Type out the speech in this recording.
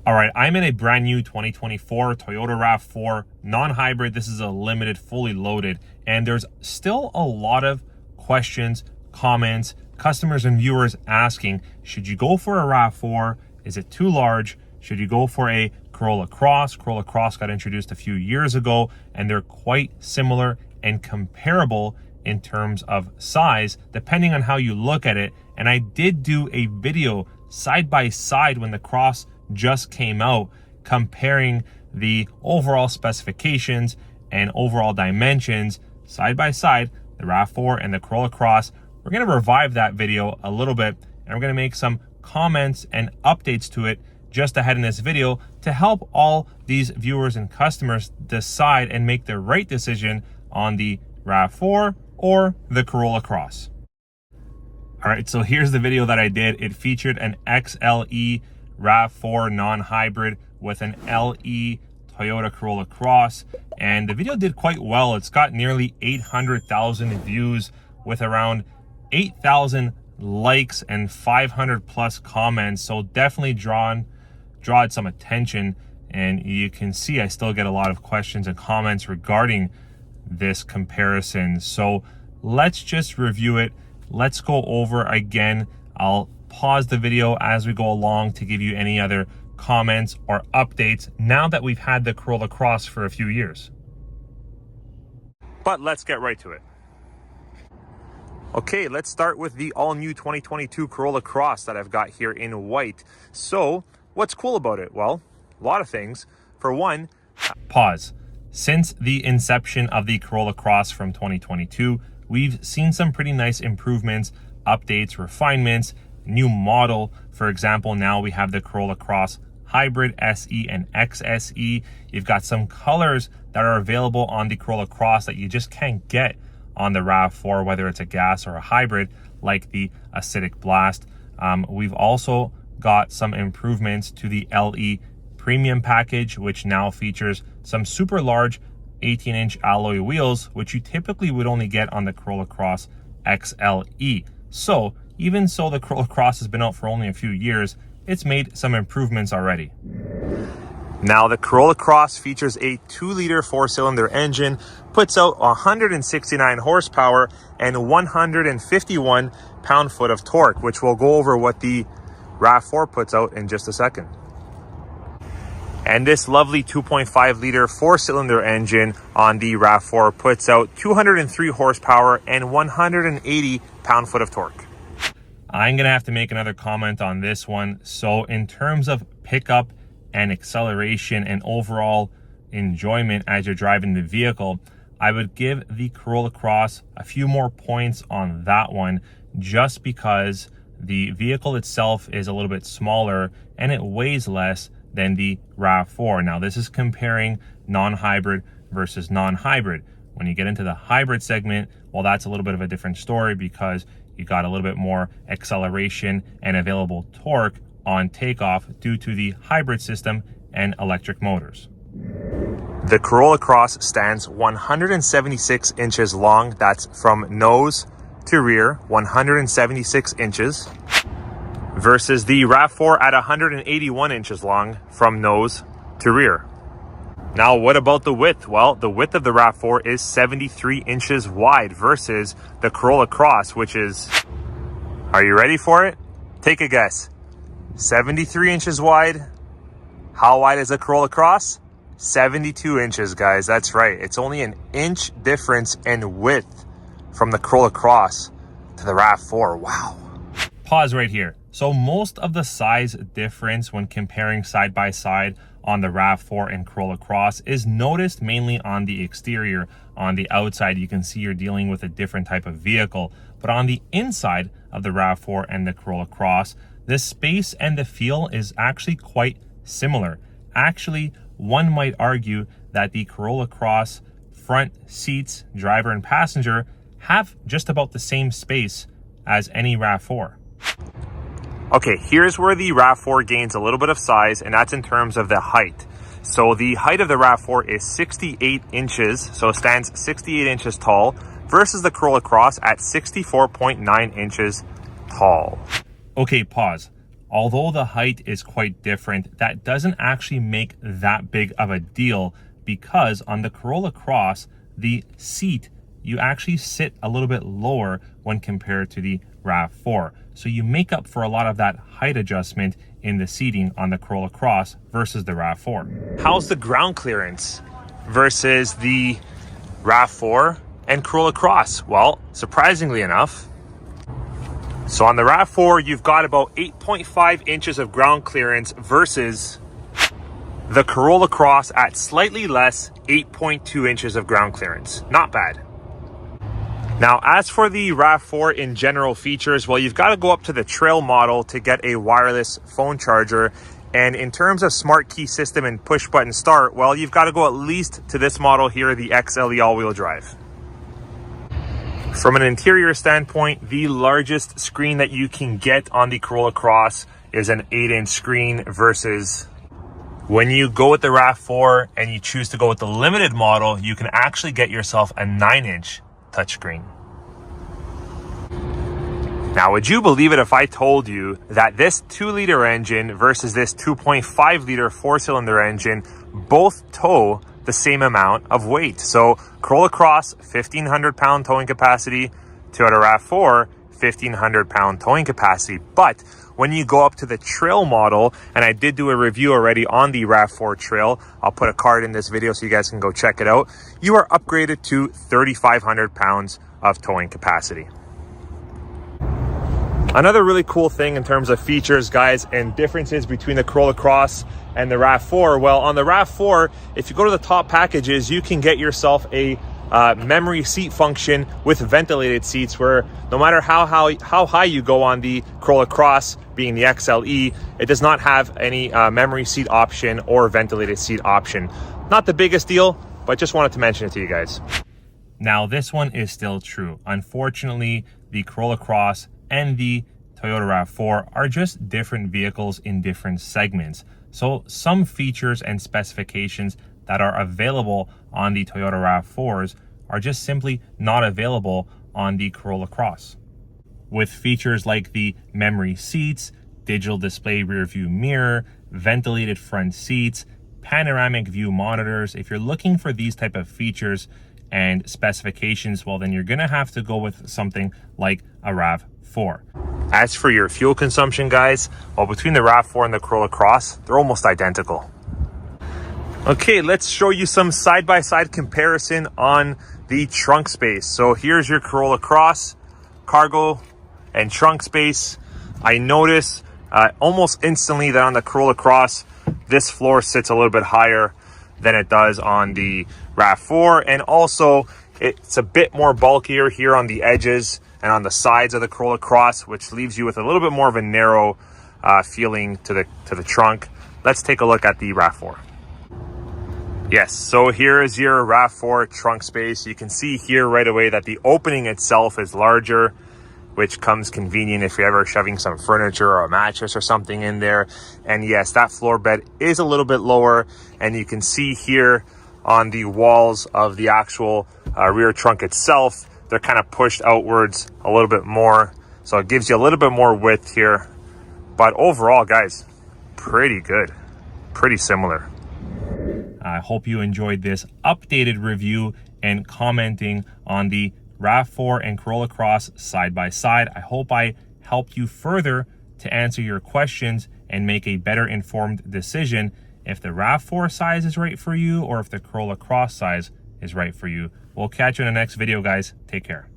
All right, I'm in a brand new 2024 Toyota RAV4 non-hybrid. This is a limited, fully loaded, and there's still a lot of questions, comments, customers and viewers asking, should you go for a RAV4? Is it too large? Should you go for a Corolla Cross? Corolla Cross got introduced a few years ago, and they're quite similar and comparable in terms of size, depending on how you look at it. And I did do a video side by side when the Cross just came out, comparing the overall specifications and overall dimensions side by side, the RAV4 and the Corolla Cross. We're going to revive that video a little bit, and we're going to make some comments and updates to it just ahead in this video to help all these viewers and customers decide and make the right decision on the RAV4 or the Corolla Cross. All right, so here's the video that I did. It featured an XLE RAV4 non-hybrid with an LE Toyota Corolla Cross, and the video did quite well. It's got nearly 800,000 views with around 8,000 likes and 500 plus comments, so definitely drawed some attention. And you can see I still get a lot of questions and comments regarding this comparison. So let's just review it. Let's go over again. I'll pause the video as we go along to give you any other comments or updates now that we've had the Corolla Cross for a few years. But let's get right to it. Okay, let's start with the all-new 2022 Corolla Cross that I've got here in white. So what's cool about it? Well, a lot of things. For one, pause. Since the inception of the Corolla Cross from 2022, we've seen some pretty nice improvements, updates, refinements, new model. For example, now we have the Corolla Cross Hybrid SE and XSE. You've got some colors that are available on the Corolla Cross that you just can't get on the RAV4, whether it's a gas or a hybrid, like the Acidic Blast. We've also got some improvements to the LE Premium package, which now features some super large 18-inch alloy wheels, which you typically would only get on the Corolla Cross XLE. So even so, the Corolla Cross has been out for only a few years, it's made some improvements already. Now, the Corolla Cross features a 2-liter 4-cylinder engine, puts out 169 horsepower and 151 pound-foot of torque, which we'll go over what the RAV4 puts out in just a second. And this lovely 2.5-liter 4-cylinder engine on the RAV4 puts out 203 horsepower and 180 pound-foot of torque. I'm going to have to make another comment on this one. So in terms of pickup and acceleration and overall enjoyment as you're driving the vehicle, I would give the Corolla Cross a few more points on that one, just because the vehicle itself is a little bit smaller and it weighs less than the RAV4. Now, this is comparing non-hybrid versus non-hybrid. When you get into the hybrid segment, well, that's a little bit of a different story because you got a little bit more acceleration and available torque on takeoff due to the hybrid system and electric motors. The Corolla Cross stands 176 inches long. That's from nose to rear, 176 inches, versus the RAV4 at 181 inches long from nose to rear. Now, what about the width? Well, the width of the RAV4 is 73 inches wide versus the Corolla Cross, which is, are you ready for it? Take a guess. 73 inches wide. How wide is the Corolla Cross? 72 inches, guys. That's right. It's only an inch difference in width from the Corolla Cross to the RAV4. Wow. Pause right here. So most of the size difference when comparing side by side on the RAV4 and Corolla Cross is noticed mainly on the exterior. On the outside, you can see you're dealing with a different type of vehicle. But on the inside of the RAV4 and the Corolla Cross, the space and the feel is actually quite similar. Actually, one might argue that the Corolla Cross front seats, driver and passenger, have just about the same space as any RAV4. Okay, here's where the RAV4 gains a little bit of size, and that's in terms of the height. So the height of the RAV4 is 68 inches, so it stands 68 inches tall, versus the Corolla Cross at 64.9 inches tall. Okay, pause. although the height is quite different, that doesn't actually make that big of a deal, because on the Corolla Cross, the seat, you actually sit a little bit lower when compared to the RAV4. So you make up for a lot of that height adjustment in the seating on the Corolla Cross versus the RAV4. How's the ground clearance versus the RAV4 and Corolla Cross? Well, surprisingly enough, so on the RAV4, you've got about 8.5 inches of ground clearance versus the Corolla Cross at slightly less, 8.2 inches of ground clearance. Not bad. Now, as for the RAV4 in general features, well, you've got to go up to the Trail model to get a wireless phone charger. And in terms of smart key system and push button start, well, you've got to go at least to this model here, the XLE all-wheel drive. From an interior standpoint, the largest screen that you can get on the Corolla Cross is an 8-inch screen versus when you go with the RAV4 and you choose to go with the limited model, you can actually get yourself a 9-inch touchscreen. Now, would you believe it if I told you that this 2-liter engine versus this 2.5-liter 4-cylinder engine both tow the same amount of weight? So Corolla Cross, 1,500-pound towing capacity, Toyota RAV4, 1,500-pound towing capacity. But when you go up to the Trail model, and I did do a review already on the RAV4 Trail, I'll put a card in this video so you guys can go check it out, you are upgraded to 3,500 pounds of towing capacity. Another really cool thing in terms of features, guys, and differences between the Corolla Cross and the RAV4. Well, on the RAV4, if you go to the top packages, you can get yourself a memory seat function with ventilated seats, where no matter how high you go on the Corolla Cross, being the XLE, it does not have any memory seat option or ventilated seat option. Not the biggest deal, but just wanted to mention it to you guys. Now, this one is still true. Unfortunately, the Corolla Cross and the Toyota RAV4 are just different vehicles in different segments. So some features and specifications that are available on the Toyota RAV4s are just simply not available on the Corolla Cross. With features like the memory seats, digital display rear view mirror, ventilated front seats, panoramic view monitors, if you're looking for these type of features and specifications, well, then you're gonna have to go with something like a RAV4. As for your fuel consumption, guys, well, between the RAV4 and the Corolla Cross, they're almost identical. Okay, let's show you some side-by-side comparison on the trunk space. So here's your Corolla Cross, cargo and trunk space. I notice almost instantly that on the Corolla Cross, this floor sits a little bit higher than it does on the RAV4. And also, it's a bit more bulkier here on the edges and on the sides of the Corolla Cross, which leaves you with a little bit more of a narrow feeling to the trunk. Let's take a look at the RAV4. Yes, so here is your RAV4 trunk space. You can see here right away that the opening itself is larger, which comes convenient if you're ever shoving some furniture or a mattress or something in there. And yes, that floor bed is a little bit lower, and you can see here on the walls of the actual rear trunk itself, they're kind of pushed outwards a little bit more. So it gives you a little bit more width here. But overall, guys, pretty good, pretty similar. I hope you enjoyed this updated review and commenting on the RAV4 and Corolla Cross side by side. I hope I helped you further to answer your questions and make a better informed decision if the RAV4 size is right for you or if the Corolla Cross size is right for you. We'll catch you in the next video, guys. Take care.